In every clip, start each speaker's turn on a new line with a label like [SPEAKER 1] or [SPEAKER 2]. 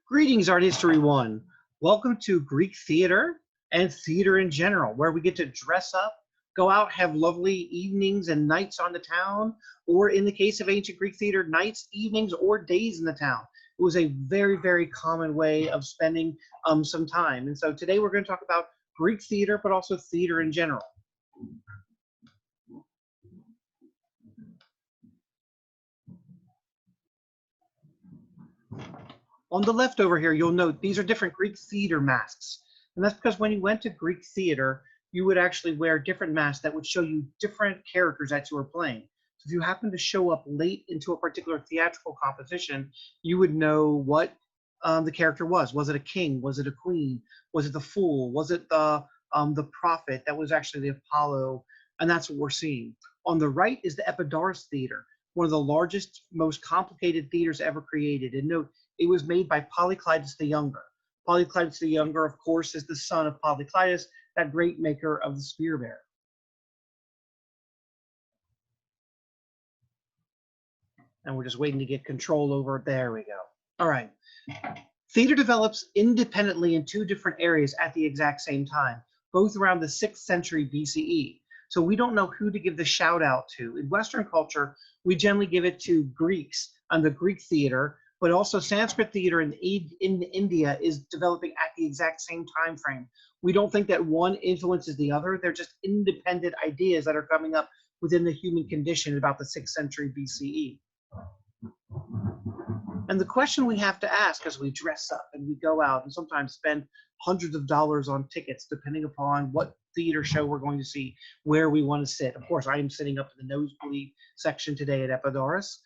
[SPEAKER 1] Greetings, Art History 1. Welcome to Greek theater and theater in general, where we get to dress up, go out, have lovely evenings and nights on the town, or in the case of ancient Greek theater, nights, evenings, or days in the town. It was a very, very common way of spending some time. And so today we're going to talk about Greek theater, but also theater in general. On the left over here, you'll note these are different Greek theater masks. And that's because when you went to Greek theater, you would actually wear different masks that would show you different characters that you were playing. So if you happen to show up late into a particular theatrical composition, you would know what the character was. Was it a king? Was it a queen? Was it the fool? Was it the prophet? That was actually the Apollo. And that's what we're seeing. On the right is the Epidaurus Theater, one of the largest, most complicated theaters ever created. And note, it was made by Polyclitus the Younger. Polyclitus the Younger, of course, is the son of Polyclitus, that great maker of the spear bear. And we're just waiting to get control over it. There we go. All right. Theater develops independently in two different areas at the exact same time, both around the 6th century BCE. So we don't know who to give the shout out to. In Western culture, we generally give it to Greeks and the Greek theater, but also Sanskrit theater in India is developing at the exact same time frame. We don't think that one influences the other. They're just independent ideas that are coming up within the human condition about the 6th century BCE. And the question we have to ask as we dress up and we go out and sometimes spend hundreds of dollars on tickets, depending upon what theater show we're going to see, where we want to sit. Of course, I am sitting up in the nosebleed section today at Epidaurus.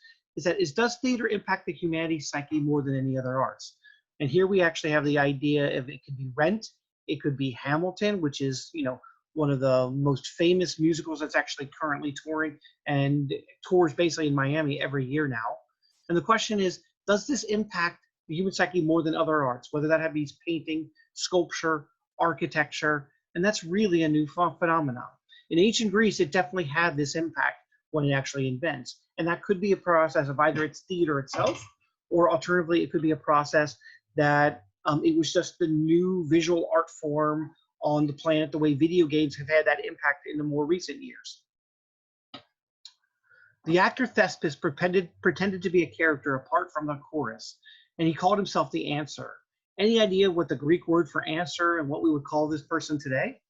[SPEAKER 1] Does theater impact the humanity psyche more than any other arts? And here we actually have the idea of it could be Rent, it could be Hamilton, which is, one of the most famous musicals that's actually currently touring and tours basically in Miami every year now. And the question is, does this impact the human psyche more than other arts, whether that be painting, sculpture, architecture? And that's really a new phenomenon. In ancient Greece, it definitely had this impact when it actually invents. And that could be a process of either it's theater itself, or alternatively, it could be a process that it was just the new visual art form on the planet, the way video games have had that impact in the more recent years. The actor Thespis pretended to be a character apart from the chorus, and he called himself the Answer. Any idea what the Greek word for answer and what we would call this person today?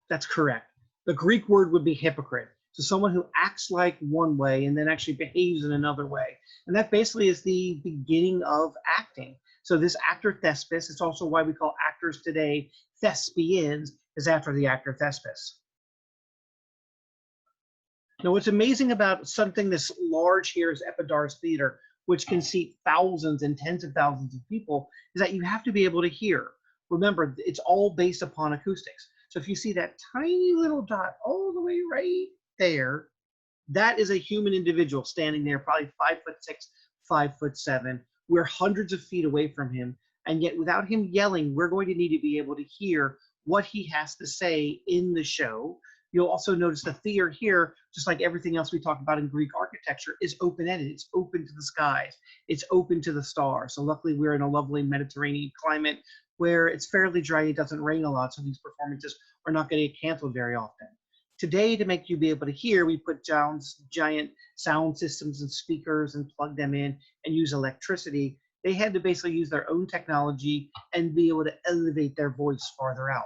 [SPEAKER 1] That's correct. The Greek word would be hypocrite. So someone who acts like one way and then actually behaves in another way. And that basically is the beginning of acting. So this actor Thespis, it's also why we call actors today thespians, is after the actor Thespis. Now, what's amazing about something this large here is Epidaurus Theater, which can seat thousands and tens of thousands of people, is that you have to be able to hear. Remember, it's all based upon acoustics. So if you see that tiny little dot all the way right there, that is a human individual standing there, probably 5'6", 5'7". We're hundreds of feet away from him. And yet without him yelling, we're going to need to be able to hear what he has to say in the show. You'll also notice the theater here, just like everything else we talked about in Greek architecture, is open-ended. It's open to the skies. It's open to the stars. So luckily we're in a lovely Mediterranean climate where it's fairly dry. It doesn't rain a lot, so these performances are not going to get canceled very often. Today, to make you be able to hear, we put down giant sound systems and speakers and plug them in and use electricity. They had to basically use their own technology and be able to elevate their voice farther out.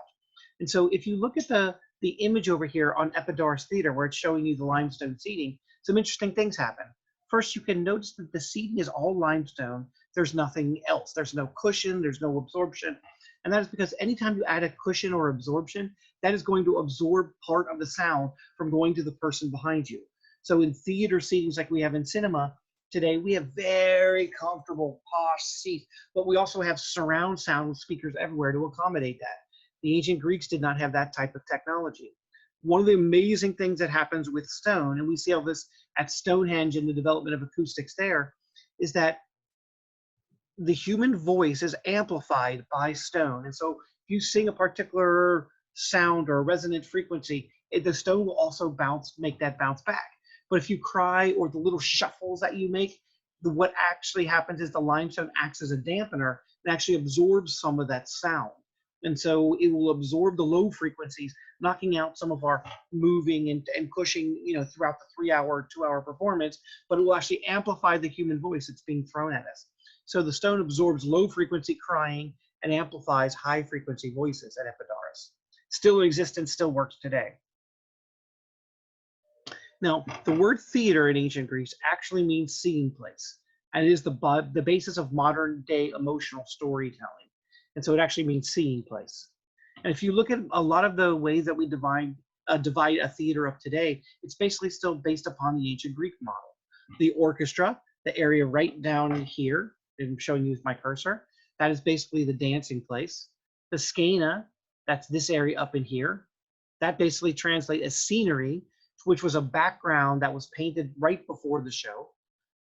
[SPEAKER 1] And so if you look at the image over here on Epidaurus Theater, where it's showing you the limestone seating, some interesting things happen. First, you can notice that the seating is all limestone. There's nothing else. There's no cushion. There's no absorption. And that is because anytime you add a cushion or absorption, that is going to absorb part of the sound from going to the person behind you. So in theater seatings like we have in cinema today, we have very comfortable, posh seats, but we also have surround sound with speakers everywhere to accommodate that. The ancient Greeks did not have that type of technology. One of the amazing things that happens with stone, and we see all this at Stonehenge in the development of acoustics there, is that the human voice is amplified by stone. And so if you sing a particular sound or a resonant frequency, the stone will also make that bounce back. But if you cry or the little shuffles that you make, what actually happens is the limestone acts as a dampener and actually absorbs some of that sound. And so it will absorb the low frequencies, knocking out some of our moving and pushing, throughout the 3 hour, 2 hour performance, but it will actually amplify the human voice that's being thrown at us. So the stone absorbs low frequency crying and amplifies high frequency voices at Epidaurus. Still in existence, still works today. Now, the word theater in ancient Greece actually means seeing place, and it is the basis of modern day emotional storytelling. And so it actually means seeing place. And if you look at a lot of the ways that we divide a theater up today, it's basically still based upon the ancient Greek model. The orchestra, the area right down here, I'm showing you with my cursor, that is basically the dancing place. The scena, that's this area up in here, that basically translates as scenery, which was a background that was painted right before the show.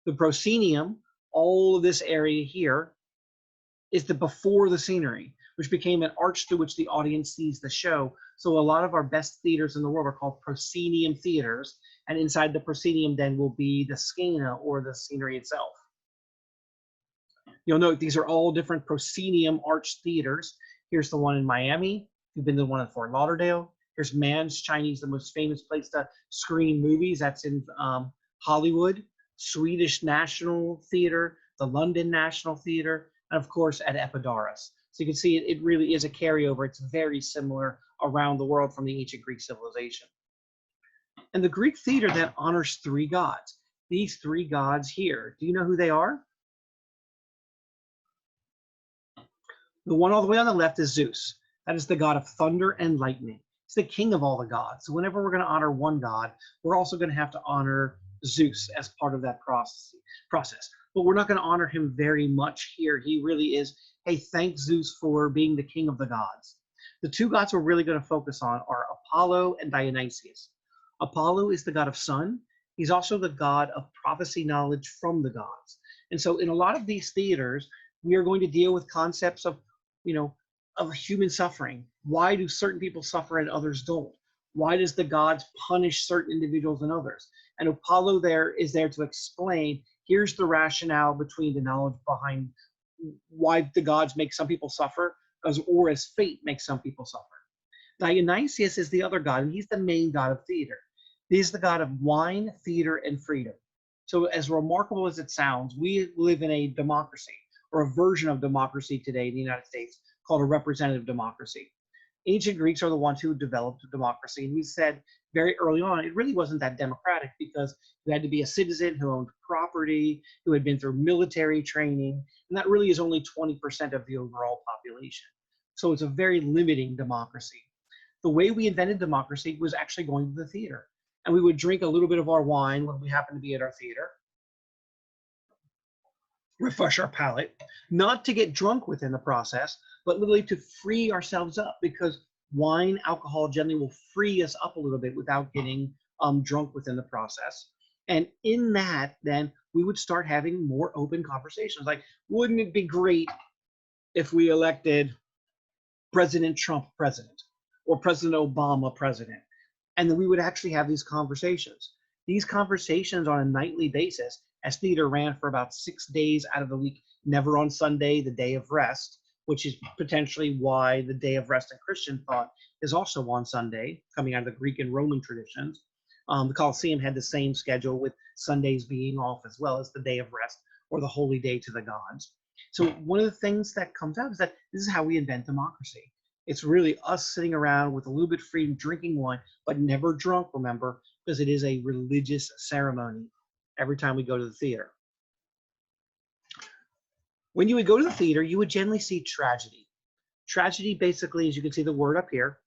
[SPEAKER 1] The proscenium, all of this area here, is the before the scenery, which became an arch through which the audience sees the show. So a lot of our best theaters in the world are called proscenium theaters, and inside the proscenium then will be the scena, or the scenery itself. You'll note these are all different proscenium arch theaters. Here's the one in Miami. You've been to the one in Fort Lauderdale. Here's Mann's Chinese, the most famous place to screen movies. That's in Hollywood. Swedish National Theater, the London National Theater, and of course at Epidaurus. So you can see it really is a carryover. It's very similar around the world from the ancient Greek civilization. And the Greek theater then honors three gods. These three gods here, do you know who they are? The one all the way on the left is Zeus. That is the god of thunder and lightning. He's the king of all the gods. So whenever we're going to honor one god, we're also going to have to honor Zeus as part of that process. But we're not going to honor him very much here. He really is, hey, thank Zeus for being the king of the gods. The two gods we're really going to focus on are Apollo and Dionysius. Apollo is the god of sun. He's also the god of prophecy knowledge from the gods. And so in a lot of these theaters, we are going to deal with concepts of human suffering. Why do certain people suffer and others don't? Why does the gods punish certain individuals and others? And Apollo is there to explain, here's the rationale between the knowledge behind why the gods make some people suffer, or as fate makes some people suffer. Dionysius is the other god, and he's the main god of theater. He's the god of wine, theater, and freedom. So as remarkable as it sounds, we live in a democracy, or a version of democracy today in the United States, called a representative democracy. Ancient Greeks are the ones who developed democracy, and we said very early on it really wasn't that democratic, because you had to be a citizen who owned property, who had been through military training, and that really is only 20% of the overall population. So it's a very limiting democracy. The way we invented democracy was actually going to the theater, and we would drink a little bit of our wine when we happened to be at our theater, refresh our palate, not to get drunk within the process, but literally to free ourselves up, because wine, alcohol generally will free us up a little bit without getting drunk within the process. And in that, then we would start having more open conversations. Like, wouldn't it be great if we elected President Trump president, or President Obama president? And then we would actually have these conversations. These conversations on a nightly basis, as theater ran for about 6 days out of the week, never on Sunday, the day of rest, which is potentially why the day of rest in Christian thought is also on Sunday, coming out of the Greek and Roman traditions. The Colosseum had the same schedule, with Sundays being off as well as the day of rest, or the holy day to the gods. So one of the things that comes out is that this is how we invent democracy. It's really us sitting around with a little bit of freedom, drinking wine, but never drunk, remember, because it is a religious ceremony every time we go to the theater. When you would go to the theater, you would generally see tragedy. Tragedy, basically, as you can see the word up here,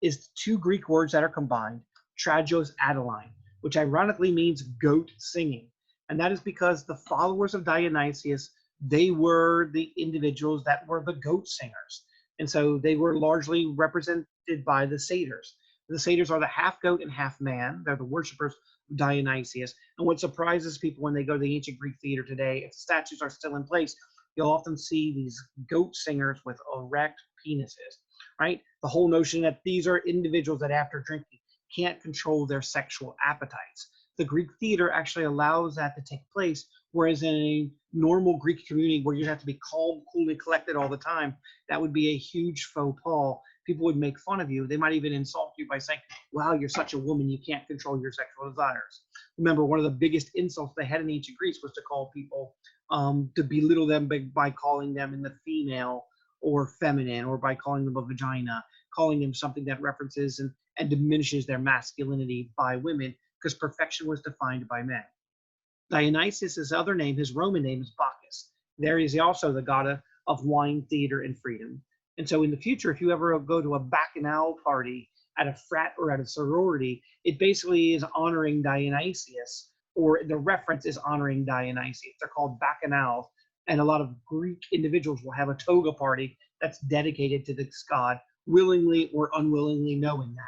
[SPEAKER 1] is two Greek words that are combined, tragos adeline, which ironically means goat singing. And that is because the followers of Dionysius, they were the individuals that were the goat singers. And so they were largely represented by the satyrs. The satyrs are the half goat and half man. They're the worshipers of Dionysius. And what surprises people when they go to the ancient Greek theater today, if the statues are still in place, you'll often see these goat singers with erect penises, right? The whole notion that these are individuals that after drinking can't control their sexual appetites. The Greek theater actually allows that to take place, whereas in a normal Greek community where you have to be calm, cool, and collected all the time, that would be a huge faux pas. People would make fun of you. They might even insult you by saying, wow, you're such a woman, you can't control your sexual desires. Remember, one of the biggest insults they had in ancient Greece was to call people, to belittle them by calling them in the female or feminine, or by calling them a vagina, calling them something that references and diminishes their masculinity by women, because perfection was defined by men. Dionysus, his other name, his Roman name is Bacchus. There is also the god of wine, theater, and freedom. And so in the future, if you ever go to a bacchanal party at a frat or at a sorority, it basically is honoring Dionysius, or the reference is honoring Dionysius. They're called bacchanals, and a lot of Greek individuals will have a toga party that's dedicated to this god, willingly or unwillingly knowing that.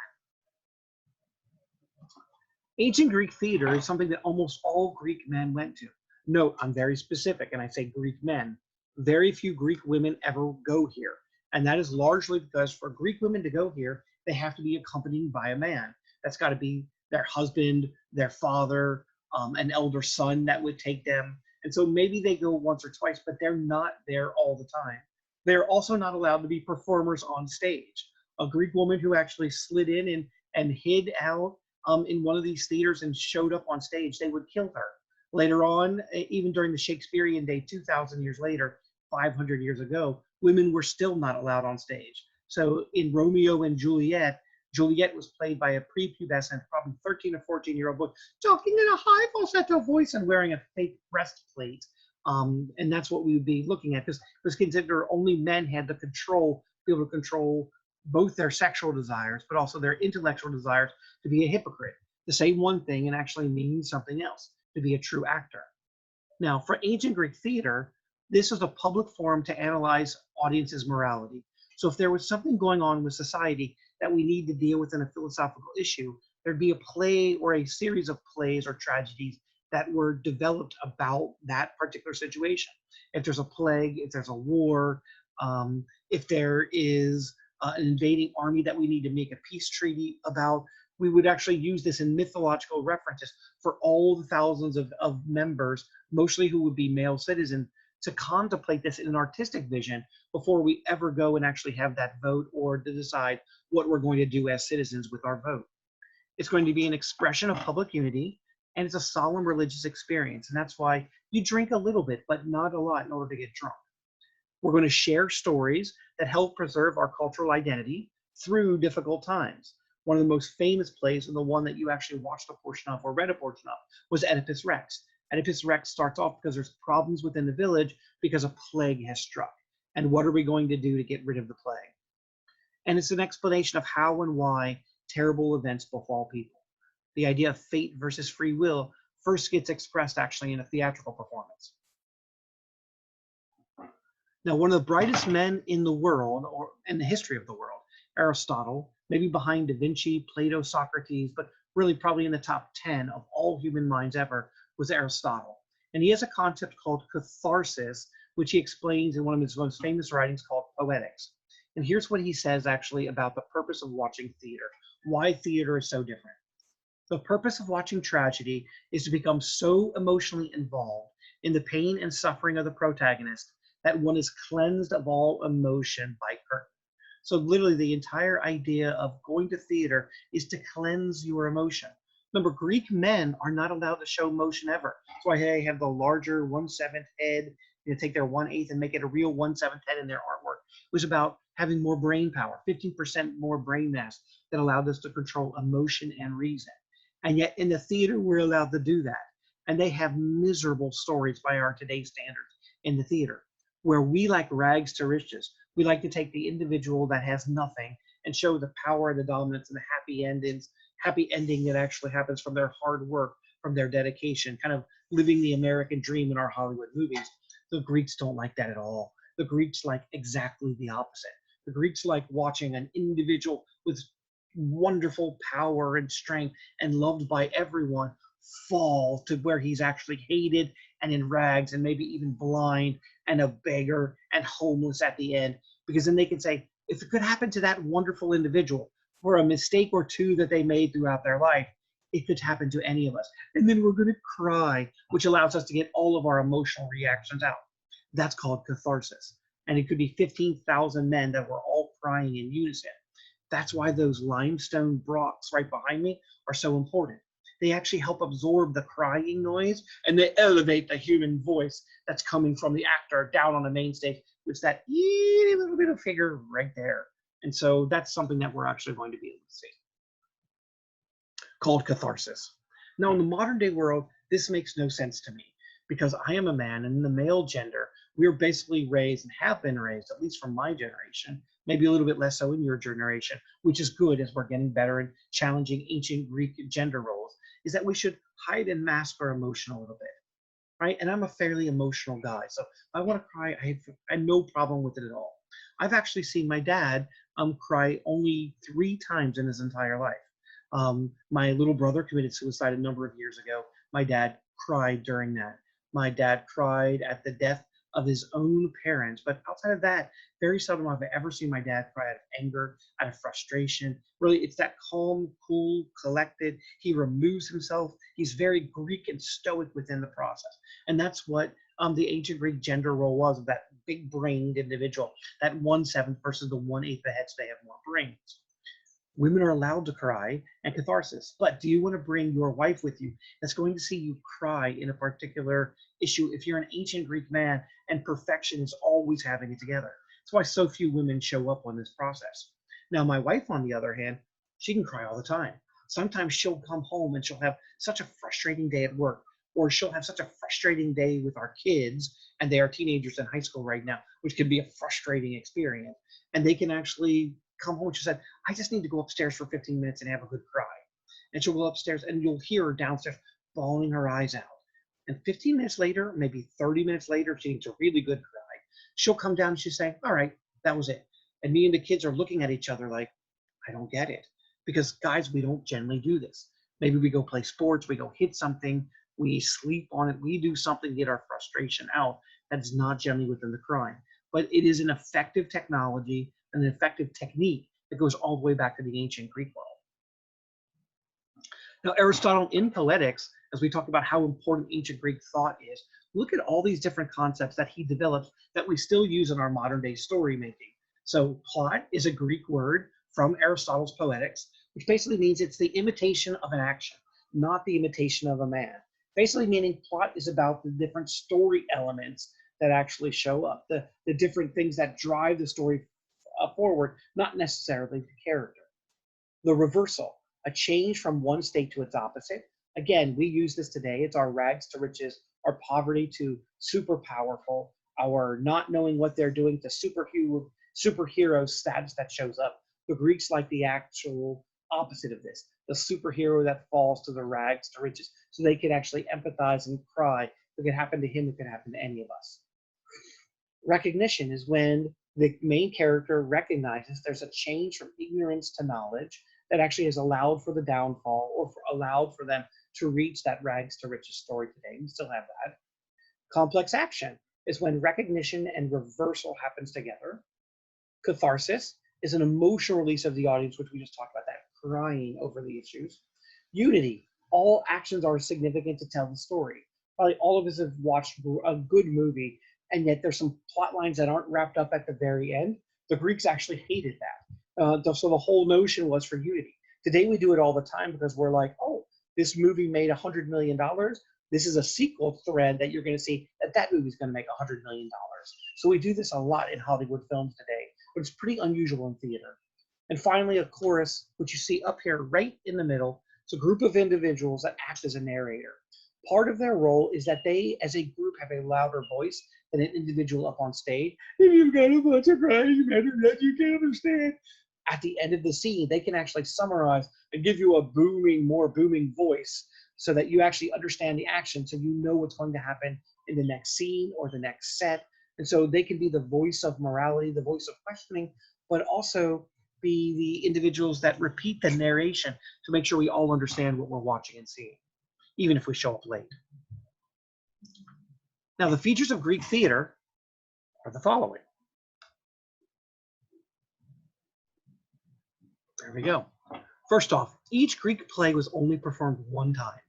[SPEAKER 1] Ancient Greek theater is something that almost all Greek men went to. Note, I'm very specific, and I say Greek men. Very few Greek women ever go here. And that is largely because for Greek women to go here, they have to be accompanied by a man. That's got to be their husband, their father, an elder son that would take them. And so maybe they go once or twice, but they're not there all the time. They're also not allowed to be performers on stage. A Greek woman who actually slid in and hid out in one of these theaters and showed up on stage, they would kill her. Later on, even during the Shakespearean day, 2,000 years later, 500 years ago, women were still not allowed on stage. So in Romeo and Juliet, Juliet was played by a prepubescent, probably 13 or 14-year-old boy, talking in a high falsetto voice and wearing a fake breastplate. And that's what we would be looking at, because it was considered only men had the control, be able to control both their sexual desires, but also their intellectual desires to be a hypocrite, to say one thing and actually mean something else, to be a true actor. Now, for ancient Greek theater, this is a public forum to analyze audiences' morality. So if there was something going on with society that we need to deal with in a philosophical issue, there'd be a play or a series of plays or tragedies that were developed about that particular situation. If there's a plague, if there's a war, if there is an invading army that we need to make a peace treaty about, we would actually use this in mythological references for all the thousands of members, mostly who would be male citizens, to contemplate this in an artistic vision before we ever go and actually have that vote or to decide what we're going to do as citizens with our vote. It's going to be an expression of public unity, and it's a solemn religious experience. And that's why you drink a little bit, but not a lot in order to get drunk. We're going to share stories that help preserve our cultural identity through difficult times. One of the most famous plays, and the one that you actually watched a portion of or read a portion of, was Oedipus Rex. Oedipus Rex starts off because there's problems within the village because a plague has struck. And what are we going to do to get rid of the plague? And it's an explanation of how and why terrible events befall people. The idea of fate versus free will first gets expressed actually in a theatrical performance. Now, one of the brightest men in the world, or in the history of the world, Aristotle, maybe behind Da Vinci, Plato, Socrates, but really probably in the top 10 of all human minds ever, was Aristotle. And he has a concept called catharsis, which he explains in one of his most famous writings called Poetics. And here's what he says actually about the purpose of watching theater, why theater is so different. The purpose of watching tragedy is to become so emotionally involved in the pain and suffering of the protagonist that one is cleansed of all emotion by curtain. So literally the entire idea of going to theater is to cleanse your emotion. Remember, Greek men are not allowed to show motion ever. That's why they have the larger 1/7 head, take their 1/8 and make it a real 1/7 head in their artwork. It was about having more brain power, 15% more brain mass that allowed us to control emotion and reason. And yet in the theater, we're allowed to do that. And they have miserable stories by our today's standards in the theater, where we like rags to riches. We like to take the individual that has nothing and show the power, the dominance, and the happy ending that actually happens from their hard work, from their dedication, kind of living the American dream in our Hollywood movies. The Greeks don't like that at all. The Greeks like exactly the opposite. The Greeks like watching an individual with wonderful power and strength and loved by everyone fall to where he's actually hated and in rags and maybe even blind and a beggar and homeless at the end, because then they can say, if it could happen to that wonderful individual for a mistake or two that they made throughout their life, It could happen to any of us. And then we're going to cry, which allows us to get all of our emotional reactions out. That's called catharsis. And it could be 15,000 men that were all crying in unison. That's why those limestone blocks right behind me are so important. They actually help absorb the crying noise, and they elevate the human voice that's coming from the actor down on the main stage. It's that little bit of figure right there. And so that's something that we're actually going to be able to see, called catharsis. Now, in the modern day world, this makes no sense to me because I am a man, and in the male gender, we're basically raised and have been raised, at least from my generation, maybe a little bit less so in your generation, which is good as we're getting better and challenging ancient Greek gender roles, is that we should hide and mask our emotion a little bit, right? And I'm a fairly emotional guy, so if I want to cry, I have no problem with it at all. I've actually seen my dad cry only 3 times in his entire life. My little brother committed suicide a number of years ago. My dad cried during that. My dad cried at the death of his own parents. But outside of that, very seldom have I ever seen my dad cry out of anger, out of frustration. Really, it's that calm, cool, collected. He removes himself. He's very Greek and stoic within the process. And that's what the ancient Greek gender role was, of that big-brained individual, that 1/7 versus the 1/8 the heads, they have more brains. Women are allowed to cry and catharsis, but do you want to bring your wife with you that's going to see you cry in a particular issue if you're an ancient Greek man and perfection is always having it together? That's why so few women show up on this process. Now, my wife, on the other hand, she can cry all the time. Sometimes she'll come home and she'll have such a frustrating day at work, or she'll have such a frustrating day with our kids, and they are teenagers in high school right now, which can be a frustrating experience. And they can actually come home and she said, I just need to go upstairs for 15 minutes and have a good cry. And she'll go upstairs and you'll hear her downstairs bawling her eyes out. And 15 minutes later, maybe 30 minutes later, she needs a really good cry. She'll come down and she'll say, all right, that was it. And me and the kids are looking at each other like, I don't get it. Because guys, we don't generally do this. Maybe we go play sports, we go hit something, we sleep on it, we do something to get our frustration out. That's not generally within the crying. But it is an effective technology, an effective technique that goes all the way back to the ancient Greek world. Now, Aristotle in Poetics, as we talk about how important ancient Greek thought is, look at all these different concepts that he developed that we still use in our modern day story making. So plot is a Greek word from Aristotle's Poetics, which basically means it's the imitation of an action, not the imitation of a man. Basically meaning plot is about the different story elements that actually show up, the different things that drive the story forward, not necessarily the character. The reversal, a change from one state to its opposite. Again, we use this today. It's our rags to riches, our poverty to super powerful, our not knowing what they're doing to superhero status that shows up. The Greeks like the actual opposite of this, the superhero that falls to the rags to riches, so they could actually empathize and cry. It could happen to him, it could happen to any of us. Recognition is when the main character recognizes there's a change from ignorance to knowledge that actually has allowed for the downfall or allowed for them to reach that rags to riches story today. We still have that. Complex action is when recognition and reversal happens together. Catharsis is an emotional release of the audience, which we just talked about, that crying over the issues. Unity, all actions are significant to tell the story. Probably all of us have watched a good movie, and yet there's some plot lines that aren't wrapped up at the very end. The Greeks actually hated that. So the whole notion was for unity. Today we do it all the time because we're like, oh, this movie made $100 million. This is a sequel thread that you're going to see that movie's going to make $100 million. So we do this a lot in Hollywood films today, but it's pretty unusual in theater. And finally, a chorus, which you see up here right in the middle. It's a group of individuals that act as a narrator. Part of their role is that they, as a group, have a louder voice than an individual up on stage. If you've got a bunch of crying matter that you can't understand. At the end of the scene, they can actually summarize and give you a more booming voice so that you actually understand the action, so you know what's going to happen in the next scene or the next set. And so they can be the voice of morality, the voice of questioning, but also be the individuals that repeat the narration to make sure we all understand what we're watching and seeing, even if we show up late. Now, the features of Greek theater are the following. There we go. First off, each Greek play was only performed one time.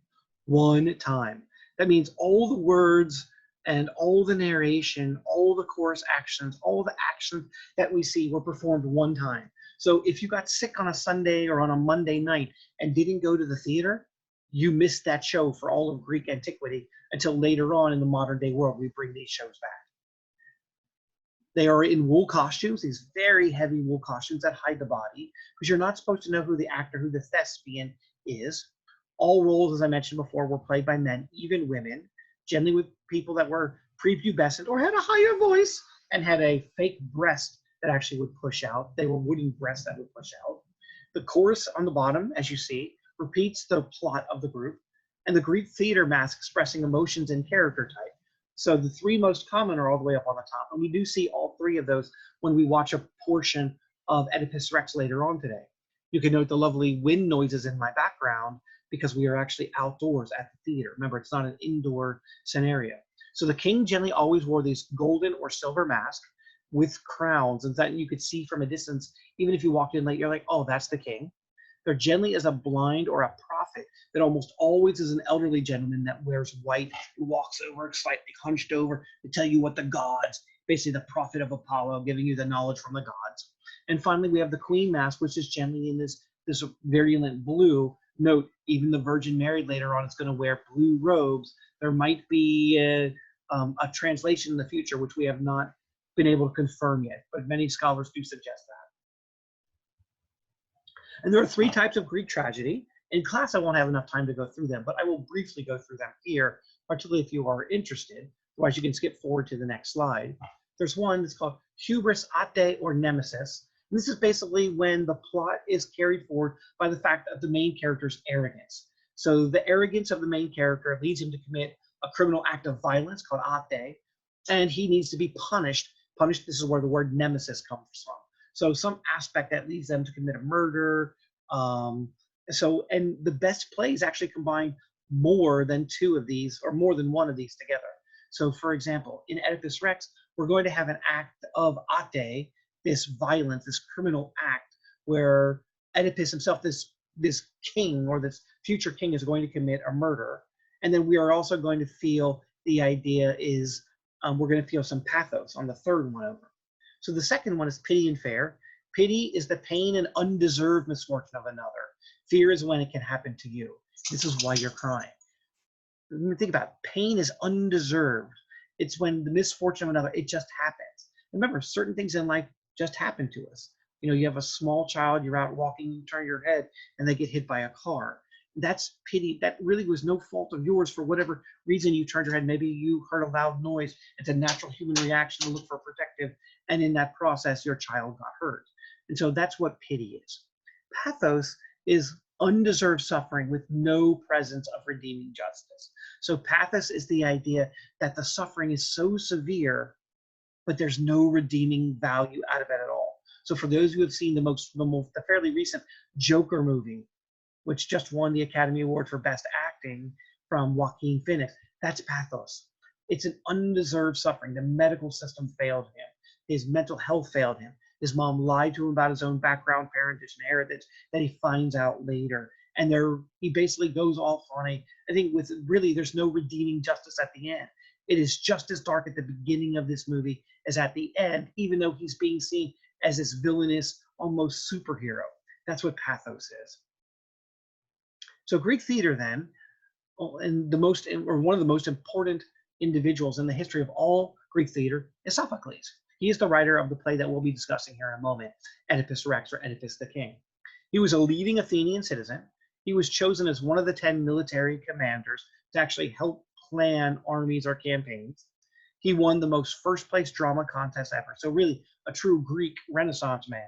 [SPEAKER 1] One time. That means all the words and all the narration, all the chorus actions, all the actions that we see were performed one time. So if you got sick on a Sunday or on a Monday night and didn't go to the theater, you missed that show for all of Greek antiquity until later on in the modern day world we bring these shows back. They are in wool costumes, these very heavy wool costumes that hide the body, because you're not supposed to know who the actor, who the thespian is. All roles, as I mentioned before, were played by men, even women, generally with people that were prepubescent or had a higher voice and had a fake breast that actually would push out. They were wooden breasts that would push out. The chorus on the bottom, as you see, repeats the plot of the group, and the Greek theater mask expressing emotions and character type. So the three most common are all the way up on the top, and we do see all three of those when we watch a portion of Oedipus Rex later on today. You can note the lovely wind noises in my background because we are actually outdoors at the theater. Remember, it's not an indoor scenario. So the king generally always wore these golden or silver masks with crowns, and that you could see from a distance. Even if you walked in late, you're like, oh, that's the king. There generally is a blind or a prophet that almost always is an elderly gentleman that wears white, who walks over slightly hunched over to tell you what the gods, basically the prophet of Apollo, giving you the knowledge from the gods. And finally, we have the queen mask, which is generally in this virulent blue. Note, even the Virgin Mary later on is going to wear blue robes. There might be a translation in the future, which we have not been able to confirm yet, but many scholars do suggest that. And there are three types of Greek tragedy. In class, I won't have enough time to go through them, but I will briefly go through them here, particularly if you are interested. Otherwise, you can skip forward to the next slide. There's one that's called hubris, ate, or nemesis. And this is basically when the plot is carried forward by the fact of the main character's arrogance. So the arrogance of the main character leads him to commit a criminal act of violence called ate, and he needs to be punished. Punished, this is where the word nemesis comes from. So some aspect that leads them to commit a murder. And the best plays actually combine more than two of these or more than one of these together. So for example, in Oedipus Rex, we're going to have an act of ate, this violence, this criminal act where Oedipus himself, this king or this future king is going to commit a murder. And then we are also going to feel the idea is we're going to feel some pathos on the third one over. So the second one is pity and fear. Pity is the pain and undeserved misfortune of another. Fear is when it can happen to you. This is why you're crying. Think about it. Pain is undeserved. It's when the misfortune of another, it just happens. Remember, certain things in life just happen to us. You know, you have a small child, you're out walking, you turn your head, and they get hit by a car. That's pity. That really was no fault of yours for whatever reason you turned your head. Maybe you heard a loud noise. It's a natural human reaction to look for protective. And in that process, your child got hurt. And so that's what pity is. Pathos is undeserved suffering with no presence of redeeming justice. So pathos is the idea that the suffering is so severe, but there's no redeeming value out of it at all. So for those who have seen the fairly recent Joker movie, which just won the Academy Award for Best Acting from Joaquin Phoenix, that's pathos. It's an undeserved suffering. The medical system failed him. His mental health failed him. His mom lied to him about his own background, parentage, and heritage that he finds out later. And he basically goes off on I think with really, there's no redeeming justice at the end. It is just as dark at the beginning of this movie as at the end, even though he's being seen as this villainous, almost superhero. That's what pathos is. So Greek theater then, and one of the most important individuals in the history of all Greek theater is Sophocles. He is the writer of the play that we'll be discussing here in a moment, Oedipus Rex, or Oedipus the King. He was a leading Athenian citizen. He was chosen as one of the 10 military commanders to actually help plan armies or campaigns. He won the most first-place drama contest ever, so really a true Greek Renaissance man.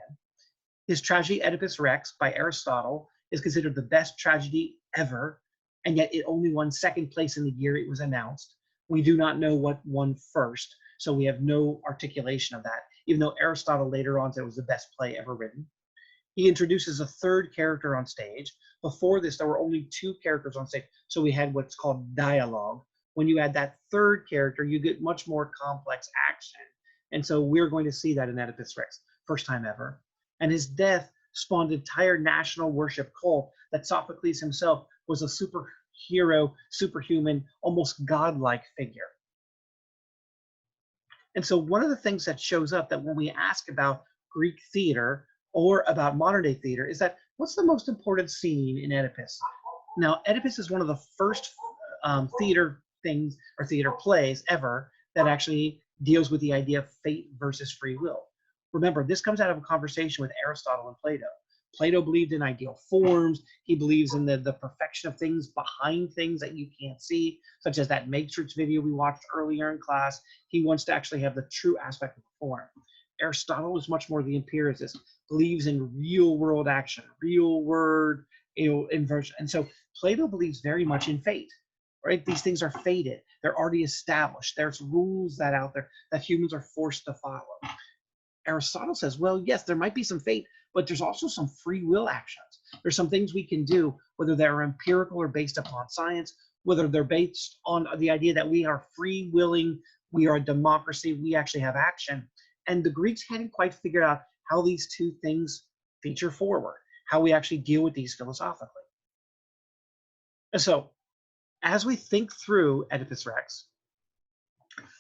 [SPEAKER 1] His tragedy Oedipus Rex by Aristotle is considered the best tragedy ever, and yet it only won second place in the year it was announced. We do not know what won first, so we have no articulation of that, even though Aristotle later on said it was the best play ever written. He introduces a third character on stage. Before this, there were only two characters on stage, so we had what's called dialogue. When you add that third character, you get much more complex action. And so we're going to see that in Oedipus Rex, first time ever. And his death spawned entire national worship cult that Sophocles himself was a superhero, superhuman, almost godlike figure. And so one of the things that shows up that when we ask about Greek theater or about modern day theater is that what's the most important scene in Oedipus? Now, Oedipus is one of the first theater things or theater plays ever that actually deals with the idea of fate versus free will. Remember, this comes out of a conversation with Aristotle and Plato. Plato believed in ideal forms. He believes in the perfection of things behind things that you can't see, such as that Matrix video we watched earlier in class. He wants to actually have the true aspect of the form. Aristotle is much more the empiricist, believes in real world action, real word, inversion. And so Plato believes very much in fate, right? These things are fated. They're already established. There's rules that out there that humans are forced to follow. Aristotle says, well, yes, there might be some fate, but there's also some free will actions. There's some things we can do, whether they're empirical or based upon science, whether they're based on the idea that we are free willing, we are a democracy, we actually have action. And the Greeks hadn't quite figured out how these two things feature forward, how we actually deal with these philosophically. And so, as we think through Oedipus Rex,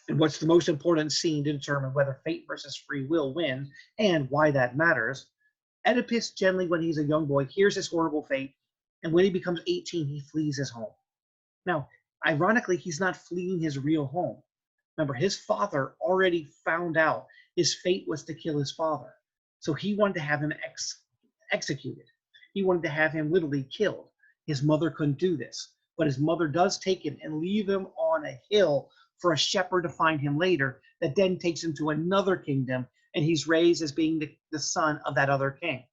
[SPEAKER 1] and what's the most important scene to determine whether fate versus free will win and why that matters, Oedipus generally, when he's a young boy, hears his horrible fate, and when he becomes 18, he flees his home. Now, ironically, he's not fleeing his real home. Remember, his father already found out his fate was to kill his father. So he wanted to have him executed. He wanted to have him literally killed. His mother couldn't do this, but his mother does take him and leave him on a hill for a shepherd to find him later, that then takes him to another kingdom, and he's raised as being the son of that other king.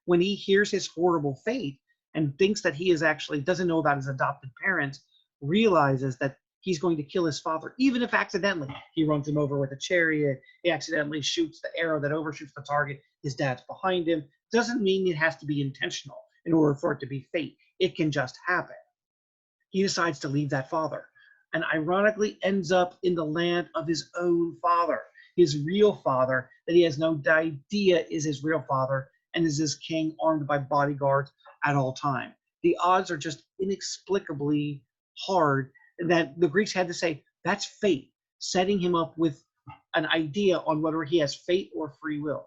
[SPEAKER 1] When he hears his horrible fate and thinks that he is actually doesn't know about his adopted parents, realizes that he's going to kill his father, even if accidentally. He runs him over with a chariot, he accidentally shoots the arrow that overshoots the target, his dad's behind him. Doesn't mean it has to be intentional in order for it to be fate. It can just happen. He decides to leave that father, and ironically ends up in the land of his own father, his real father, that he has no idea is his real father, and is his king armed by bodyguards at all time. The odds are just inexplicably hard that the Greeks had to say, that's fate, setting him up with an idea on whether he has fate or free will.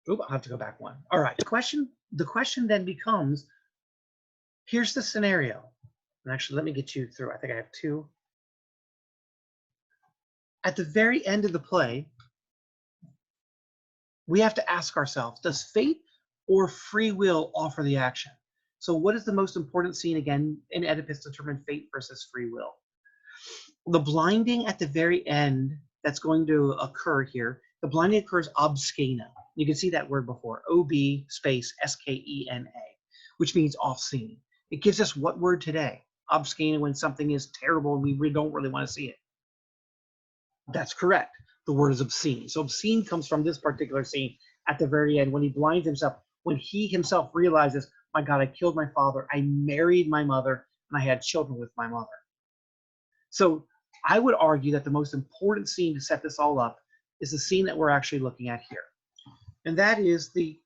[SPEAKER 1] Oop, I'll have to go back one. All right, the question then becomes, here's the scenario. And actually, let me get you through. I think I have two. At the very end of the play, we have to ask ourselves, does fate or free will offer the action? So what is the most important scene, again, in Oedipus to determine fate versus free will? The blinding at the very end that's going to occur here, the blinding occurs obscena. You can see that word before, O-B space S-K-E-N-A, which means off-scene. It gives us what word today? Obscena, when something is terrible and we don't really want to see it. That's correct. The word is obscene. So obscene comes from this particular scene at the very end when he blinds himself, when he himself realizes, my God, I killed my father, I married my mother, and I had children with my mother. So I would argue that the most important scene to set this all up is the scene that we're actually looking at here. And that is the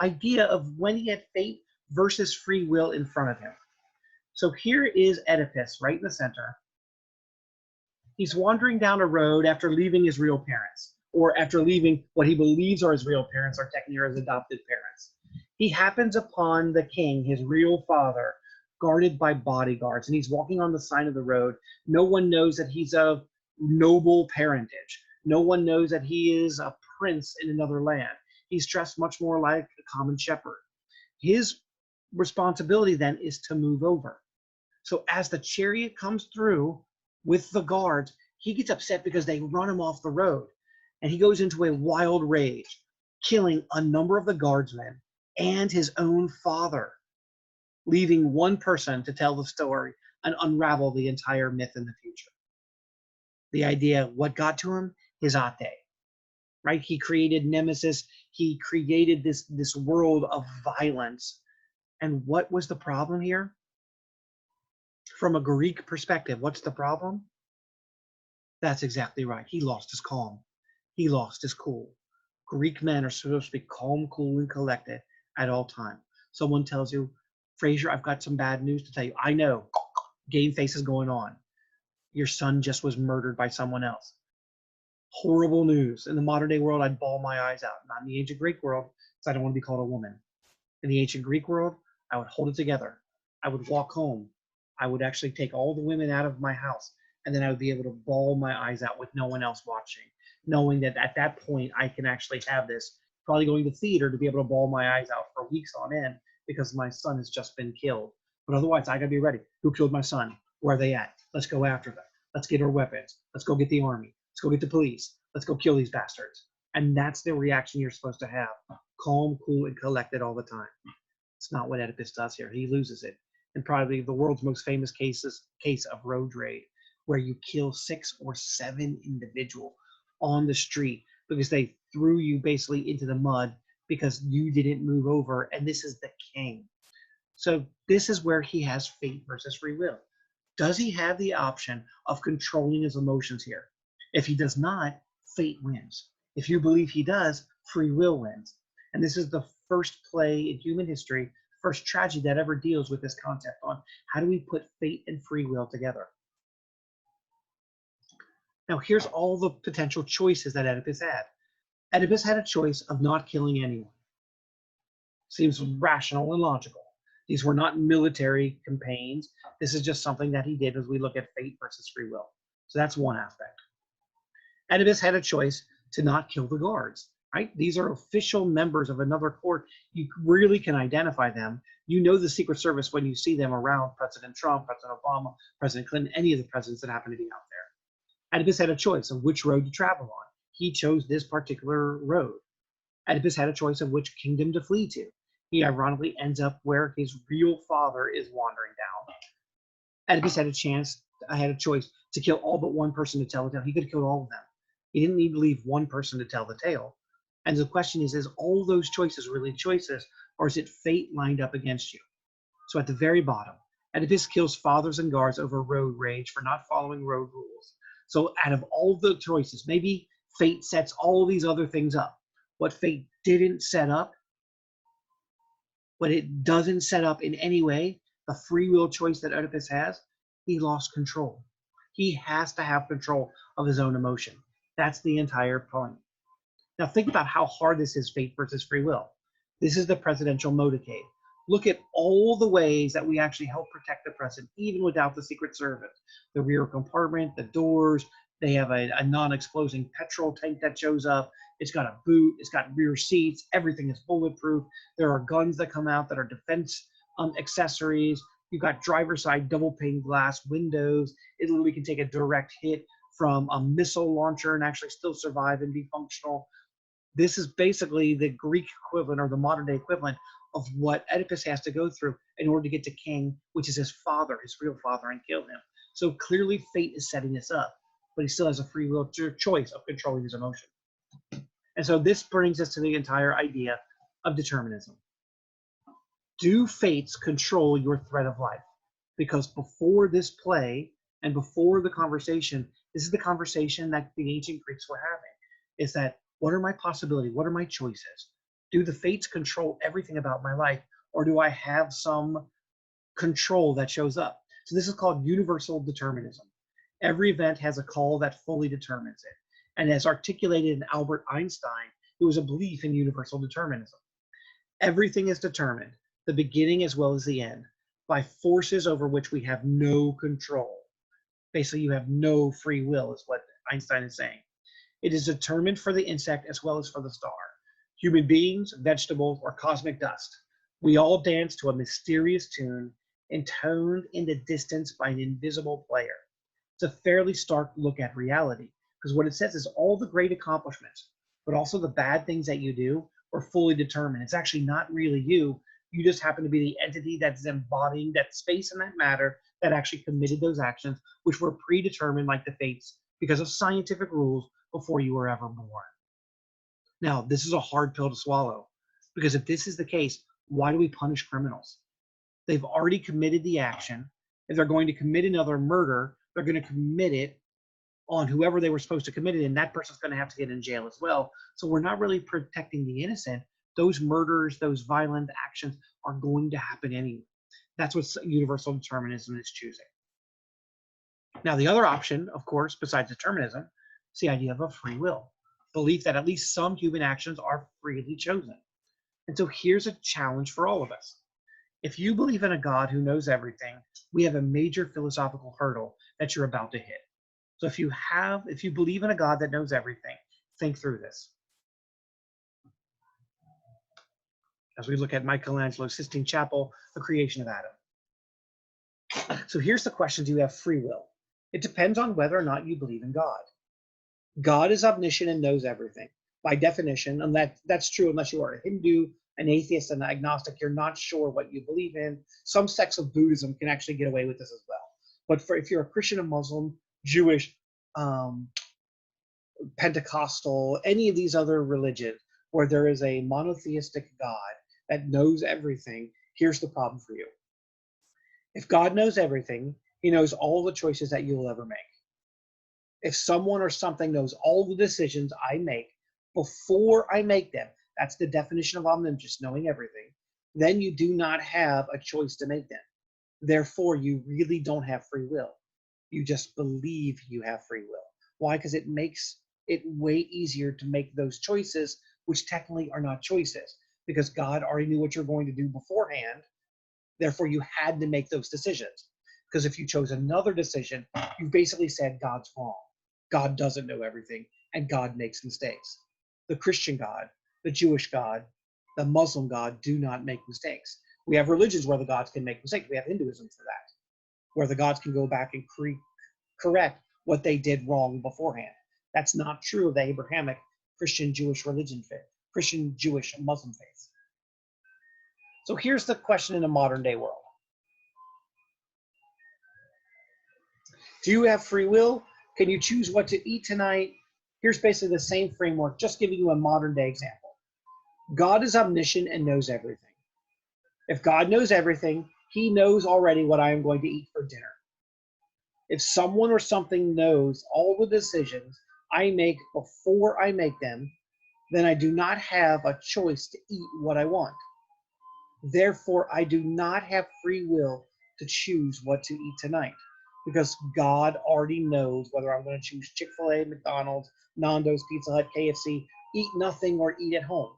[SPEAKER 1] idea of when he had fate versus free will in front of him. So here is Oedipus right in the center. He's wandering down a road after leaving his real parents, or after leaving what he believes are his real parents, or technically his adopted parents. He happens upon the king, his real father, guarded by bodyguards, and he's walking on the side of the road. No one knows that he's of noble parentage. No one knows that he is a prince in another land. He's dressed much more like a common shepherd. His responsibility then is to move over. So as the chariot comes through with the guards, he gets upset because they run him off the road. And he goes into a wild rage, killing a number of the guardsmen and his own father, leaving one person to tell the story and unravel the entire myth in the future. The idea, what got to him? His ate, right? He created Nemesis. He created this world of violence. And what was the problem here? From a Greek perspective, what's the problem? That's exactly right. He lost his calm. He lost his cool. Greek men are supposed to be calm, cool, and collected at all time. Someone tells you, Fraser, I've got some bad news to tell you. I know. Game face is going on. Your son just was murdered by someone else. Horrible news. In the modern day world, I'd bawl my eyes out. Not in the ancient Greek world, because I don't want to be called a woman. In the ancient Greek world, I would hold it together. I would walk home. I would actually take all the women out of my house, and then I would be able to bawl my eyes out with no one else watching, knowing that at that point I can actually have this. Probably going to theater to be able to bawl my eyes out for weeks on end because my son has just been killed. But otherwise, I gotta be ready. Who killed my son? Where are they at? Let's go after them. Let's get our weapons. Let's go get the army. Let's go get the police. Let's go kill these bastards. And that's the reaction you're supposed to have. Calm, cool, and collected all the time. It's not what Oedipus does here. He loses it. And probably the world's most famous case of road rage, where you kill 6 or 7 individuals on the street because they threw you basically into the mud because you didn't move over. And this is the king. So this is where he has fate versus free will. Does he have the option of controlling his emotions here? If he does not, fate wins. If you believe he does, free will wins. And this is the first play in human history, first tragedy that ever deals with this concept on how do we put fate and free will together. Now here's all the potential choices that Oedipus had. Oedipus had a choice of not killing anyone. Seems rational and logical. These were not military campaigns. This is just something that he did as we look at fate versus free will. So that's one aspect. Oedipus had a choice to not kill the guards, right? These are official members of another court. You really can identify them. You know the Secret Service when you see them around President Trump, President Obama, President Clinton, any of the presidents that happen to be out there. Oedipus had a choice of which road to travel on. He chose this particular road. Oedipus had a choice of which kingdom to flee to. He ironically ends up where his real father is wandering down. Oedipus had a choice to kill all but one person to tell the tale. He could have killed all of them. He didn't need to leave one person to tell the tale. And the question is all those choices really choices, or is it fate lined up against you? So at the very bottom, Oedipus kills fathers and guards over road rage for not following road rules. So out of all the choices, maybe fate sets all these other things up. What fate didn't set up, what it doesn't set up in any way, the free will choice that Oedipus has, he lost control. He has to have control of his own emotion. That's the entire point. Now think about how hard this is, fate versus free will. This is the presidential motorcade. Look at all the ways that we actually help protect the president, even without the Secret Service. The rear compartment, the doors, they have a non-exploding petrol tank that shows up. It's got a boot, it's got rear seats, everything is bulletproof. There are guns that come out that are defense accessories. You've got driver's side double pane glass windows. It literally can take a direct hit from a missile launcher and actually still survive and be functional. This is basically the Greek equivalent or the modern day equivalent of what Oedipus has to go through in order to get to King, which is his father, his real father, and kill him. So clearly fate is setting this up, but he still has a free will choice of controlling his emotion. And so this brings us to the entire idea of determinism. Do fates control your thread of life? Because before this play and before the conversation, this is the conversation that the ancient Greeks were having, is that what are my possibilities? What are my choices? Do the fates control everything about my life, or do I have some control that shows up? So this is called universal determinism. Every event has a call that fully determines it. And as articulated in Albert Einstein, it was a belief in universal determinism. Everything is determined, the beginning as well as the end, by forces over which we have no control. Basically, you have no free will, is what Einstein is saying. It is determined for the insect as well as for the star. Human beings, vegetables, or cosmic dust. We all dance to a mysterious tune, intoned in the distance by an invisible player. It's a fairly stark look at reality, because what it says is all the great accomplishments, but also the bad things that you do are fully determined. It's actually not really you. You just happen to be the entity that's embodying that space and that matter that actually committed those actions, which were predetermined like the fates because of scientific rules before you were ever born. Now, this is a hard pill to swallow, because if this is the case, why do we punish criminals? They've already committed the action. If they're going to commit another murder, they're going to commit it on whoever they were supposed to commit it, and that person's going to have to get in jail as well. So we're not really protecting the innocent. Those murders, those violent actions are going to happen anyway. That's what universal determinism is choosing. Now, the other option, of course, besides determinism, is the idea of a free will, belief that at least some human actions are freely chosen. And so here's a challenge for all of us. If you believe in a God who knows everything, we have a major philosophical hurdle that you're about to hit. So if you believe in a God that knows everything, think through this. As we look at Michelangelo's Sistine Chapel, the creation of Adam. So here's the question: do you have free will? It depends on whether or not you believe in God. God is omniscient and knows everything. By definition, and that's true unless you are a Hindu, an atheist, an agnostic, you're not sure what you believe in. Some sects of Buddhism can actually get away with this as well. But if you're a Christian, a Muslim, Jewish, Pentecostal, any of these other religions where there is a monotheistic God that knows everything, here's the problem for you. If God knows everything, he knows all the choices that you'll ever make. If someone or something knows all the decisions I make before I make them, that's the definition of omniscience, knowing everything, then you do not have a choice to make them. Therefore, you really don't have free will. You just believe you have free will. Why? Because it makes it way easier to make those choices, which technically are not choices, because God already knew what you're going to do beforehand. Therefore, you had to make those decisions. Because if you chose another decision, you basically said God's wrong. God doesn't know everything, and God makes mistakes. The Christian God, the Jewish God, the Muslim God do not make mistakes. We have religions where the gods can make mistakes. We have Hinduism for that, where the gods can go back and correct what they did wrong beforehand. That's not true of the Abrahamic Christian Jewish religion faith, Christian Jewish Muslim faith. So here's the question in a modern day world. Do you have free will? Can you choose what to eat tonight? Here's basically the same framework, just giving you a modern day example. God is omniscient and knows everything. If God knows everything, he knows already what I am going to eat for dinner. If someone or something knows all the decisions I make before I make them, then I do not have a choice to eat what I want. Therefore, I do not have free will to choose what to eat tonight, because God already knows whether I'm going to choose Chick-fil-A, McDonald's, Nando's, Pizza Hut, KFC, eat nothing, or eat at home.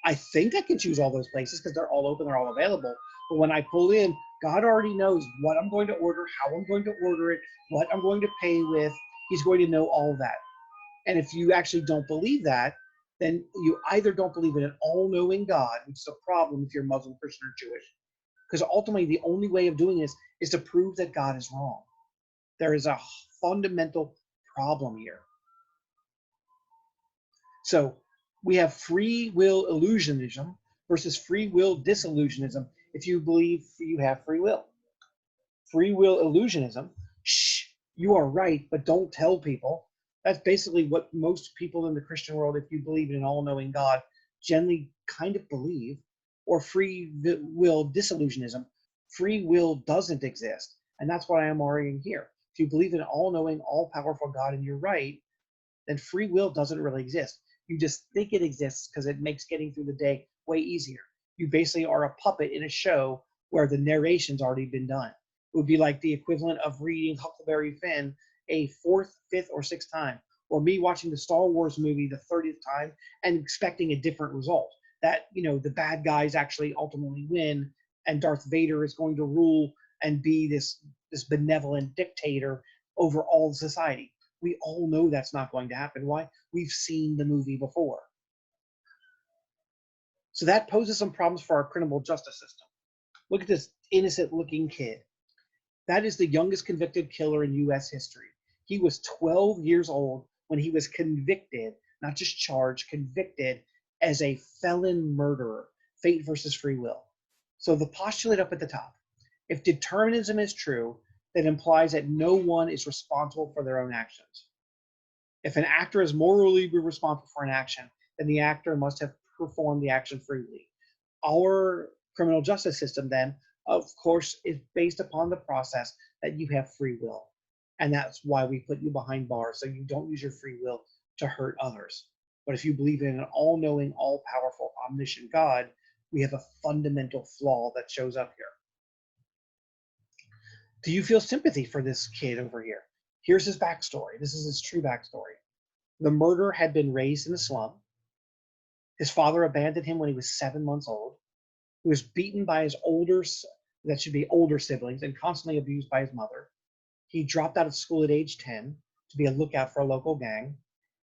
[SPEAKER 1] I think I can choose all those places because they're all open, they're all available. But when I pull in, God already knows what I'm going to order, how I'm going to order it, what I'm going to pay with. He's going to know all that. And if you actually don't believe that, then you either don't believe in an all-knowing God, which is a problem if you're Muslim, Christian, or Jewish, because ultimately the only way of doing this is to prove that God is wrong. There is a fundamental problem here. So we have free will illusionism versus free will disillusionism if you believe you have free will. Free will illusionism, shh, you are right, but don't tell people. That's basically what most people in the Christian world, if you believe in an all-knowing God, generally kind of believe. Or free will disillusionism, free will doesn't exist. And that's what I am arguing here. If you believe in an all-knowing, all-powerful God and you're right, then free will doesn't really exist. You just think it exists because it makes getting through the day way easier. You basically are a puppet in a show where the narration's already been done. It would be like the equivalent of reading Huckleberry Finn a fourth, fifth, or sixth time, or me watching the Star Wars movie the 30th time and expecting a different result. That, the bad guys actually ultimately win and Darth Vader is going to rule and be this benevolent dictator over all society. We all know that's not going to happen. Why? We've seen the movie before. So that poses some problems for our criminal justice system. Look at this innocent looking kid. That is the youngest convicted killer in US history. He was 12 years old when he was convicted, not just charged, convicted as a felon murderer. Fate versus free will. So the postulate up at the top, if determinism is true, that implies that no one is responsible for their own actions. If an actor is morally responsible for an action, then the actor must have performed the action freely. Our criminal justice system then, of course, is based upon the process that you have free will. And that's why we put you behind bars, so you don't use your free will to hurt others. But if you believe in an all-knowing, all-powerful, omniscient God, we have a fundamental flaw that shows up here. Do you feel sympathy for this kid over here? Here's his backstory. This is his true backstory. The murderer had been raised in a slum. His father abandoned him when he was 7 months old. He was beaten by his that should be older siblings, and constantly abused by his mother. He dropped out of school at age 10 to be a lookout for a local gang.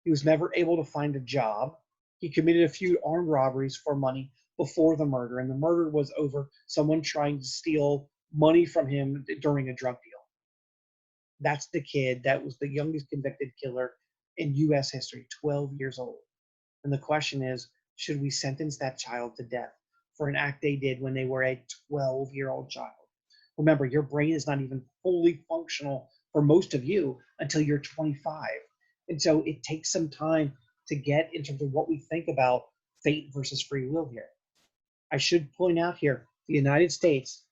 [SPEAKER 1] He was never able to find a job. He committed a few armed robberies for money before the murder, and the murder was over someone trying to steal money from him during a drug deal. That's the kid that was the youngest convicted killer in US history, 12 years old. And the question is, should we sentence that child to death for an act they did when they were a 12-year-old child? Remember, your brain is not even fully functional for most of you until you're 25. And so it takes some time to get into what we think about fate versus free will here. I should point out here, the United States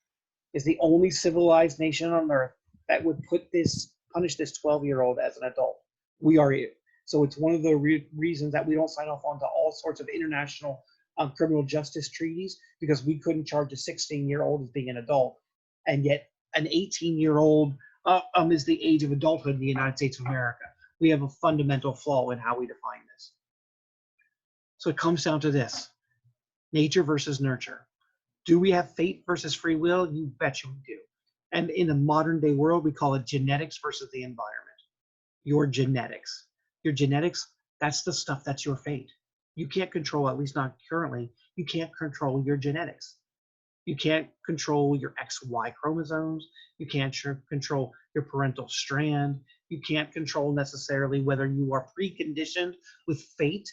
[SPEAKER 1] is the only civilized nation on earth that would punish this 12-year-old as an adult. We are it. So it's one of the reasons that we don't sign off onto all sorts of international criminal justice treaties, because we couldn't charge a 16-year-old as being an adult, and yet an 18-year-old is the age of adulthood in the United States of America. We have a fundamental flaw in how we define this. So it comes down to this: nature versus nurture. Do we have fate versus free will? You betcha we do. And in the modern day world, we call it genetics versus the environment. Your genetics. Your genetics, that's the stuff that's your fate. You can't control, at least not currently, you can't control your genetics. You can't control your XY chromosomes. You can't control your parental strand. You can't control necessarily whether you are preconditioned with fate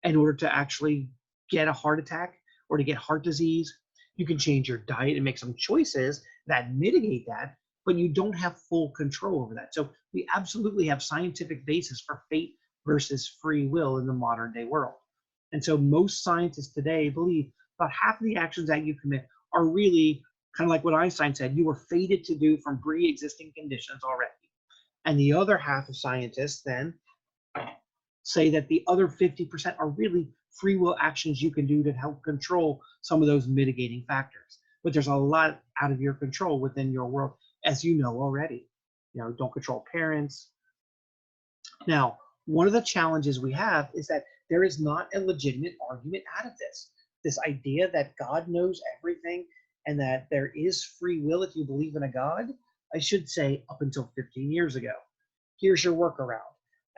[SPEAKER 1] in order to actually get a heart attack or to get heart disease. You can change your diet and make some choices that mitigate that, but you don't have full control over that. So we absolutely have scientific basis for fate versus free will in the modern day world. And so most scientists today believe about half of the actions that you commit are really kind of like what Einstein said, you were fated to do from pre-existing conditions already. And the other half of scientists then say that the other 50% are really free will actions you can do to help control some of those mitigating factors. But there's a lot out of your control within your world, as you know already. You know, don't control parents. Now, one of the challenges we have is that there is not a legitimate argument out of this. This idea that God knows everything and that there is free will if you believe in a God, I should say up until 15 years ago. Here's your workaround.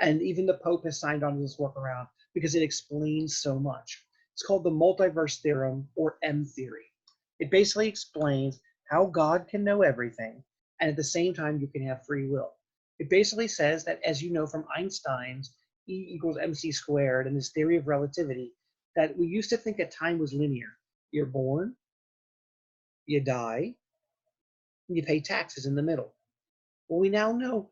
[SPEAKER 1] And even the Pope has signed on to this workaround because it explains so much. It's called the multiverse theorem, or M theory. It basically explains how God can know everything, and at the same time you can have free will. It basically says that, as you know from Einstein's E equals mc squared and his theory of relativity, that we used to think that time was linear. You're born, you die, and you pay taxes in the middle. Well, we now know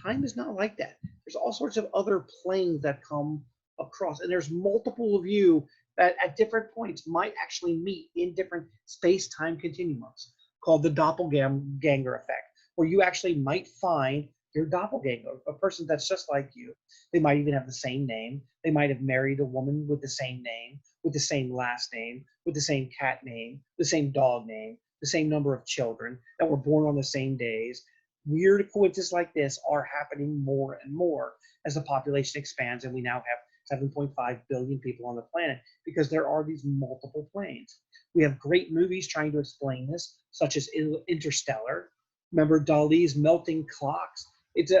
[SPEAKER 1] time is not like that. There's all sorts of other planes that come across, and there's multiple of you that at different points might actually meet in different space-time continuums, called the doppelganger effect, where you actually might find your doppelganger, a person that's just like you. They might even have the same name. They might have married a woman with the same name, with the same last name, with the same cat name, the same dog name, the same number of children that were born on the same days. Weird coincidences like this are happening more and more as the population expands, and we now have 7.5 billion people on the planet because there are these multiple planes. We have great movies trying to explain this, such as Interstellar. Remember Dali's Melting Clocks? It's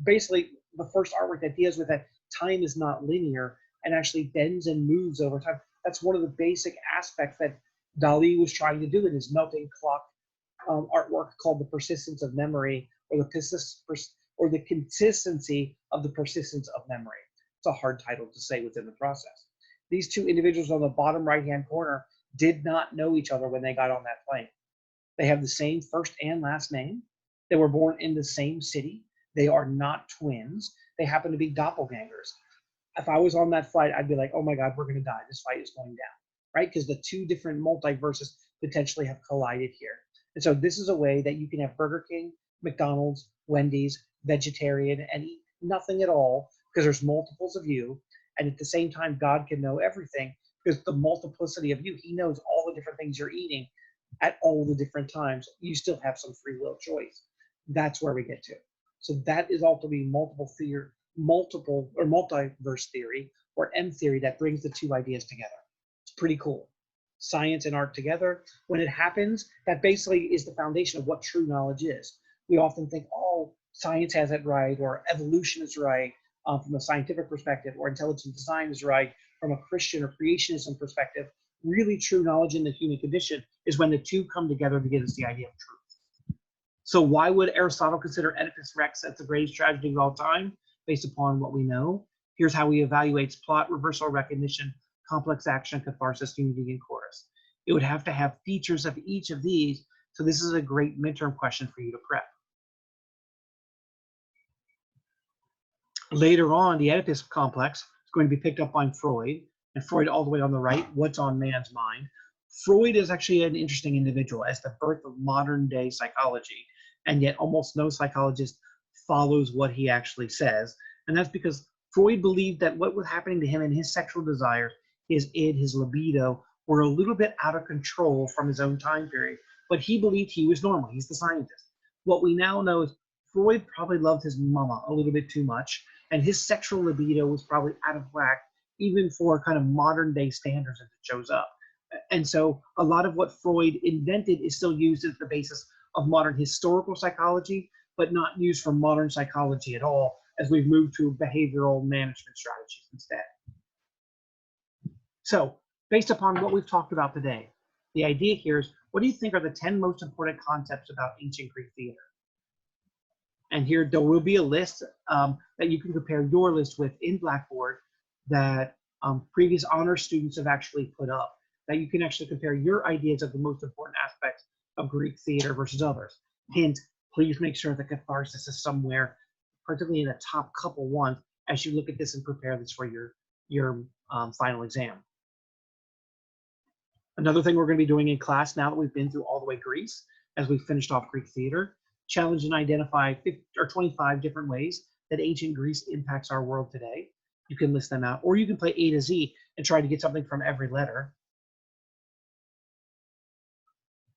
[SPEAKER 1] basically the first artwork that deals with that time is not linear and actually bends and moves over time. That's one of the basic aspects that Dali was trying to do in his Melting Clock artwork, called The Persistence of Memory, or the consistency of the persistence of memory. It's a hard title to say within the process. These two individuals on the bottom right-hand corner did not know each other when they got on that plane. They have the same first and last name. They were born in the same city. They are not twins. They happen to be doppelgangers. If I was on that flight, I'd be like, oh my God, we're going to die. This flight is going down, right? Because the two different multiverses potentially have collided here. And so this is a way that you can have Burger King, McDonald's, Wendy's, vegetarian, and eat nothing at all because there's multiples of you. And at the same time, God can know everything because the multiplicity of you, he knows all the different things you're eating at all the different times. You still have some free will choice. That's where we get to. So that is ultimately multiple or multiverse theory, or M theory, that brings the two ideas together. It's pretty cool. Science and art together. When it happens, that basically is the foundation of what true knowledge is. We often think, oh, science has it right, or evolution is right from a scientific perspective, or intelligent design is right from a Christian or creationism perspective. Really true knowledge in the human condition is when the two come together to give us the idea of truth. So why would Aristotle consider Oedipus Rex as the greatest tragedy of all time, based upon what we know? Here's how he evaluates plot, reversal, recognition, complex action, catharsis, unity, and chorus. It would have to have features of each of these, so this is a great midterm question for you to prep. Later on, the Oedipus complex is going to be picked up by Freud, and Freud all the way on the right, what's on man's mind. Freud is actually an interesting individual as the birth of modern day psychology, and yet almost no psychologist follows what he actually says. And that's because Freud believed that what was happening to him in his sexual desires, his id, his libido, were a little bit out of control from his own time period, but he believed he was normal. He's the scientist. What we now know is Freud probably loved his mama a little bit too much, and his sexual libido was probably out of whack, even for kind of modern day standards as it shows up. And so a lot of what Freud invented is still used as the basis of modern historical psychology, but not used for modern psychology at all, as we've moved to behavioral management strategies instead. So based upon what we've talked about today, the idea here is, what do you think are the 10 most important concepts about ancient Greek theater? And here there will be a list that you can compare your list with in Blackboard that previous honor students have actually put up, that you can actually compare your ideas of the most important aspects of Greek theater versus others. Hint, please make sure that catharsis is somewhere, particularly in the top couple ones, as you look at this and prepare this for your final exam. Another thing we're going to be doing in class, now that we've been through all the way Greece, as we've finished off Greek theater, challenge and identify 50 or 25 different ways that ancient Greece impacts our world today. You can list them out, or you can play A to Z and try to get something from every letter.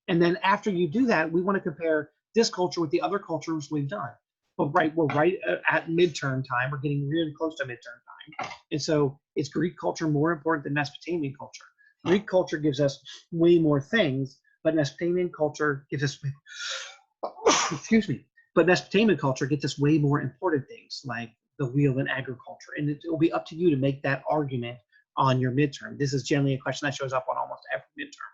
[SPEAKER 1] And then after you do that, we want to compare this culture with the other cultures we've done. But we're right at midterm time. We're getting really close to midterm time. And so is Greek culture more important than Mesopotamian culture? Greek culture gives us way more things, but Mesopotamian culture gives us, excuse me, but Mesopotamian culture gets us way more important things like the wheel and agriculture. And it will be up to you to make that argument on your midterm. This is generally a question that shows up on almost every midterm.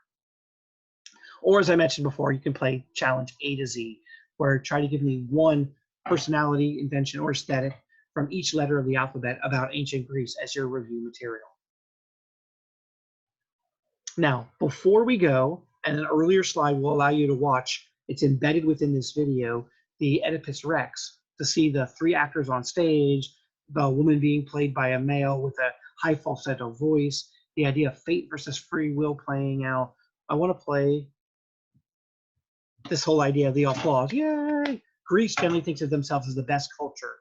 [SPEAKER 1] Or as I mentioned before, you can play challenge A to Z, where try to give me one personality, invention, or aesthetic from each letter of the alphabet about ancient Greece as your review material. Now, before we go, and an earlier slide will allow you to watch, it's embedded within this video, the Oedipus Rex, to see the 3 actors on stage, the woman being played by a male with a high falsetto voice, the idea of fate versus free will playing out. I want to play this whole idea of the applause. Yay! Greece generally thinks of themselves as the best culture.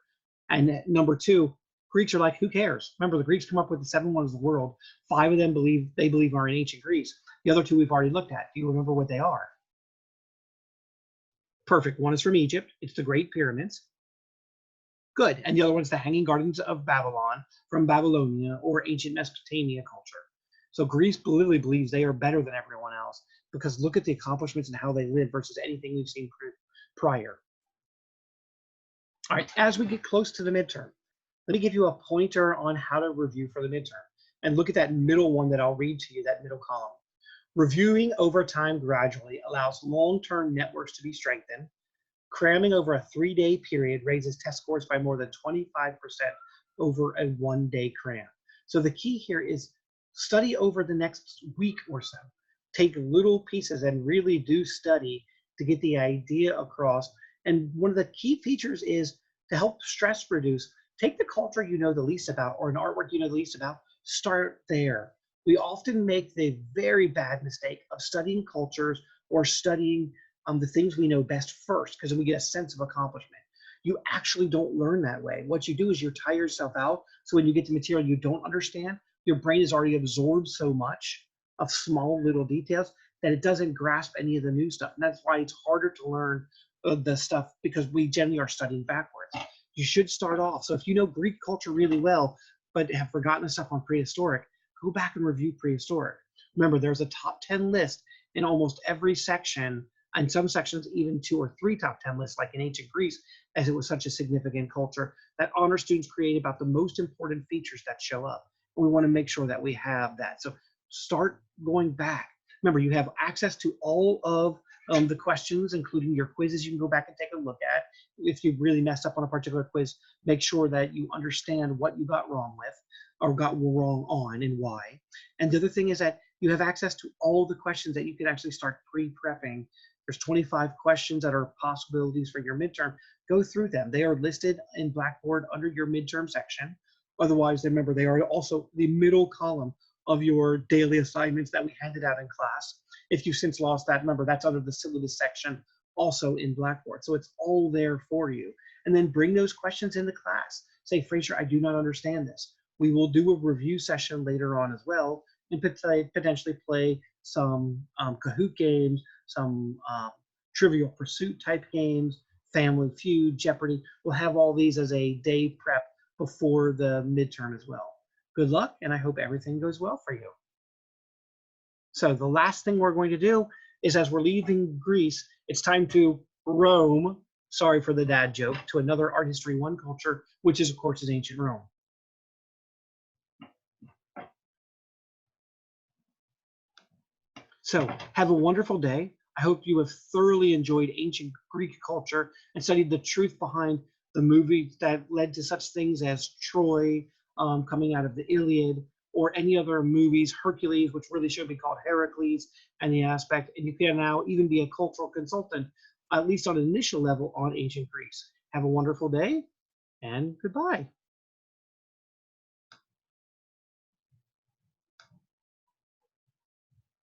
[SPEAKER 1] And number 2, Greeks are like, who cares? Remember, the Greeks come up with the 7 wonders of the world. 5 of them they believe are in ancient Greece. The other 2 we've already looked at. Do you remember what they are? Perfect. One is from Egypt. It's the Great Pyramids. Good. And the other one's the Hanging Gardens of Babylon from Babylonia or ancient Mesopotamia culture. So Greece literally believes they are better than everyone else because look at the accomplishments and how they live versus anything we've seen prior. All right, as we get close to the midterm, let me give you a pointer on how to review for the midterm. And look at that middle one that I'll read to you, that middle column. Reviewing over time gradually allows long-term networks to be strengthened. Cramming over a 3-day period raises test scores by more than 25% over a 1-day cram. So the key here is study over the next week or so. Take little pieces and really do study to get the idea across. And one of the key features is to help stress reduce, take the culture you know the least about or an artwork you know the least about, start there. We often make the very bad mistake of studying cultures or studying the things we know best first, because then we get a sense of accomplishment. You actually don't learn that way. What you do is you tire yourself out. So when you get to material you don't understand, your brain has already absorbed so much of small little details that it doesn't grasp any of the new stuff. And that's why it's harder to learn the stuff, because we generally are studying backwards. You should start off. So if you know Greek culture really well, but have forgotten the stuff on prehistoric, go back and review prehistoric. Remember, there's a top 10 list in almost every section, and some sections even 2 or 3 top 10 lists, like in ancient Greece, as it was such a significant culture that honor students create about the most important features that show up. And we want to make sure that we have that. So start going back. Remember, you have access to all of the questions, including your quizzes. You can go back and take a look at. If you really messed up on a particular quiz, make sure that you understand what you got wrong with or got wrong on and why. And the other thing is that you have access to all the questions that you can actually start pre-prepping. There's 25 questions that are possibilities for your midterm. Go through them. They are listed in Blackboard under your midterm section. Otherwise, remember, they are also the middle column of your daily assignments that we handed out in class. If you've since lost that, remember, that's under the syllabus section also in Blackboard. So it's all there for you. And then bring those questions into class. Say, Fraser, I do not understand this. We will do a review session later on as well, and potentially play some Kahoot games, some Trivial Pursuit type games, Family Feud, Jeopardy. We'll have all these as a day prep before the midterm as well. Good luck, and I hope everything goes well for you. So the last thing we're going to do is, as we're leaving Greece, it's time to roam, sorry for the dad joke, to another Art History 1 culture, which is, of course, is ancient Rome. So have a wonderful day. I hope you have thoroughly enjoyed ancient Greek culture and studied the truth behind the movies that led to such things as Troy coming out of the Iliad, or any other movies, Hercules, which really should be called Heracles, and the aspect. And you can now even be a cultural consultant, at least on an initial level, on ancient Greece. Have a wonderful day, and goodbye.